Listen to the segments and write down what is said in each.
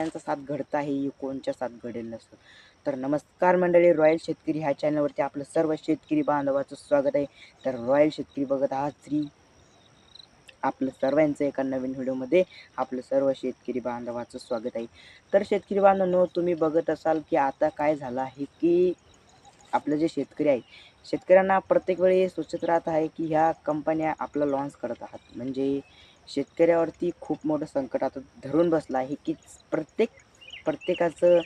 त्यांचा साथ घडत आहे कोणच्या साथ घडेल नसतं. तर नमस्कार मंडळी, रॉयल शेतकरी ह्या चॅनलवरती आपलं सर्व शेतकरी बांधवाचं स्वागत आहे. तर रॉयल शेतकरी बघत आहात श्री आपलं सर्वांचं एका नवीन व्हिडिओमध्ये आपलं सर्व शेतकरी बांधवाचं स्वागत आहे. तर शेतकरी बांधवांनो, तुम्ही बघत असाल की आता काय झालं आहे की आपलं जे शेतकरी आहे, शेतकऱ्यांना प्रत्येक वेळी सूचत राहत आहे की ह्या कंपन्या आपलं लॉन्च करत आहात. म्हणजे शेतकऱ्यावरती खूप मोठं संकट आता धरून बसलं आहे की प्रत्येकाचं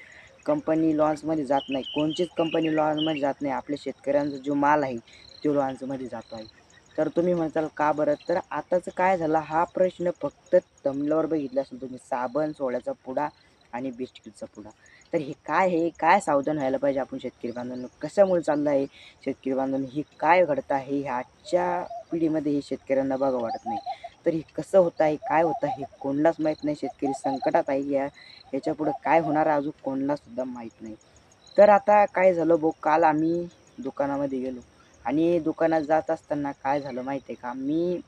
कंपनी लॉन्चमध्ये जात नाही, कोणचीच कंपनी लॉन्चमध्ये जात नाही. आपल्या शेतकऱ्यांचा जो माल आहे तो लॉन्चमध्ये जातो आहे. तर तुम्ही म्हणताल का बरं? तर आताचं काय झालं, हा प्रश्न फक्त थंबनेलवर बघितला असेल तुम्ही, साबण, सोड्याचा पुडा आणि बिस्किटचा पुडा. तर हे काय आहे? काय सावधान व्हायला पाहिजे आपण शेतकरी बांधवांनो? कशामुळे चाललं आहे शेतकरी बांधवांनो? हे काय घडतं आहे? हे आजच्या पिढीमध्ये हे शेतकऱ्यांना बघा वाटत नाही. तर हे कसं होत आहे? काय होतं आहे? कोणालाच माहीत नाही. शेतकरी संकटात आहे. याच्यापुढे काय होणार आहे अजून कोणाला सुद्धा माहीत नाही. तर आता काय झालं भाऊ, काल आम्ही दुकानामध्ये गेलो आणि दुकानात जात असताना काय झालं माहिती आहे का? मी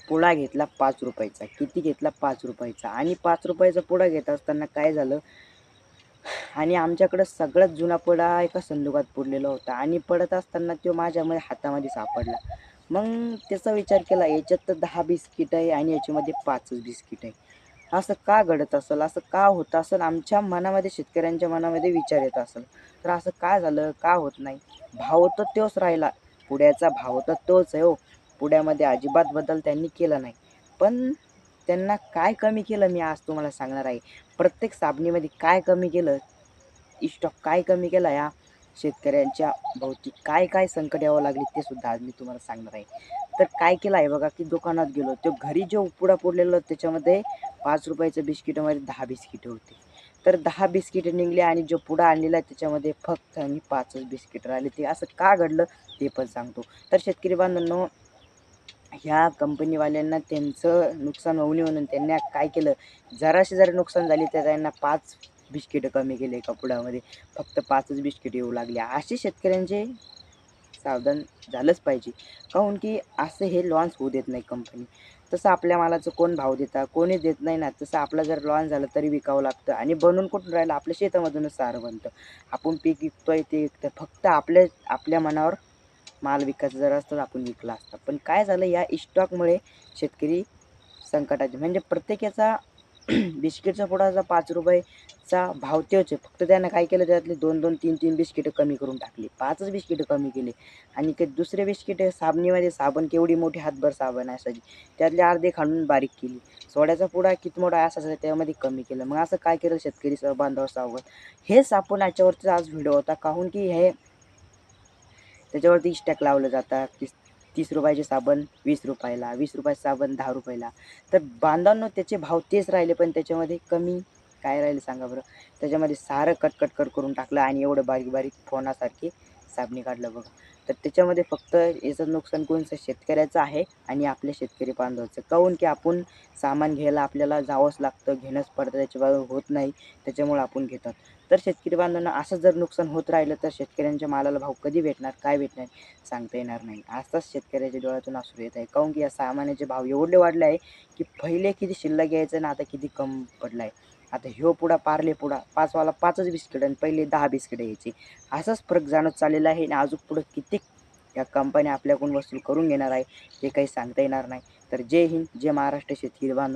पुडा घेतला 5 रुपयाचा. किती घेतला? 5 रुपयाचा. आणि 5 रुपयाचा पुडा घेत असताना काय झालं, आणि आमच्याकडं सगळ्यात जुना पुडा एका संदुकात पडलेला होता आणि पडत असताना तो माझ्या हातामध्ये सापडला. मग त्याचा विचार केला, याच्यात तर 10 बिस्किट आहे आणि याच्यामध्ये 5च बिस्किट आहे. असं का घडत असेल? असं का होत असेल? आमच्या मनामध्ये, शेतकऱ्यांच्या मनामध्ये विचार येत असेल. तर असं का झालं? का होत नाही? भाव तर तोच राहिला. पुड्याचा भाव तर तोच आहे हो. पुड्यामध्ये अजिबात बदल त्यांनी केला नाही. पण त्यांना काय कमी केलं मी आज तुम्हाला सांगणार आहे. प्रत्येक साबणीमध्ये काय कमी केलं? स्टॉक काय कमी केला या शेतकऱ्यांच्या भोवती काय संकट यावं लागली ते सुद्धा आज मी तुम्हाला सांगणार आहे. तर काय केलं आहे बघा, की दुकानात गेलो, तो घरी जो पुडा पडलेला त्याच्यामध्ये 5 रुपयाच्या बिस्किटामध्ये 10 बिस्किटं होती. तर 10 बिस्किटं निघली आणि जो पुडा आणलेला त्याच्यामध्ये फक्त आणि 5च बिस्किट राहिले. ते असं का घडलं ते पण सांगतो. तर शेतकरी बांधवांनो, ह्या कंपनीवाल्यांना त्यांचं नुकसान होऊ नये म्हणून त्यांनी काय केलं, जराशी जरी नुकसान झाली तर त्यांना 5 बिस्किटं कमी केले एका पुड्यामध्ये. फक्त 5च बिस्किट येऊ लागले. असे शेतकऱ्यांचे सावधान झालंच पाहिजे. काहून की असं हे लॉन्च होऊ देत नाही कंपनी. तसं आपल्या मालाचं कोण भाव देतं? कोणी देत नाही ना. तसं आपलं जर लॉन्च झालं तरी विकावं लागतं आणि बनवून कुठून राहिलं? आपल्या शेतामधूनच सारं बनतं. आपण पीक विकतोय ते विकतं. फक्त आपल्या मनावर माल विकायचा जर असतं तर आपण विकला असता. पण काय झालं, या स्टॉकमुळे शेतकरी संकटाचे, म्हणजे प्रत्येकाचा बिस्किटचा पुडाचा 5 रुपयेचा भाव तोच आहे. फक्त त्यानं काय केलं, त्यातले 2-2, 3-3 बिस्किटं कमी करून टाकली. 5च बिस्किटं कमी केले आणि ते दुसरे बिस्किट साबणीमध्ये, साबण केवढी मोठी हातभर साबण असायची, त्यातले अर्धे खालून बारीक केली. सोड्याचा पुडा किती मोठा असायचा त्यामध्ये कमी केलं. मग असं काय केलं शेतकरी बांधव सावध. हेच आपण याच्यावरचा आज व्हिडिओ होता. काहून की हे त्याच्यावरती स्टॅक लावलं जातात. 30 रुपयाचे साबण 20 रुपयाला, 20 रुपयाचे साबण 10 रुपयाला. तर बांधवांनो, त्याचे भाव तेच राहिले, पण त्याच्यामध्ये कमी काय राहिले सांगा बरं? त्याच्यामध्ये सारं कट करून टाकलं आणि एवढं बारीक फोनासारखी साबणी काढलं बघा. तर त्याच्यामध्ये फक्त याचं नुकसान कोणचं? शेतकऱ्याचं आहे आणि आपल्या शेतकरी बांधवाचं. काहून की आपण सामान घ्यायला आपल्याला जावंच लागतं, घेणंच पडतं, त्याच्यावर होत नाही, त्याच्यामुळे आपण घेतात. तर शेतकरी बांधवांना असं जर नुकसान होत राहिलं तर शेतकऱ्यांच्या मालाला भाव कधी भेटणार, काय भेटणार सांगता येणार नाही. आजच शेतकऱ्याच्या डोळ्यातून अश्रू येत आहे. काहून की या सामानाचे भाव एवढे वाढले आहे की पहिले किती शिल्लक यायचं ना, आता किती कम पडला आहे. आता ह्यो पुडा, पार्ले पुडा 5 वाला 5च बिस्किट आणि पहिले 10 बिस्किट यायची. असाच फरक जाणवत चाललेला आहे आणि अजून पुढे किती या कंपन्या आपल्याकडून वसूल करून घेणार आहे हे काही सांगता येणार नाही. तर जय हिंद, जय महाराष्ट्र शेतकरी बांधव.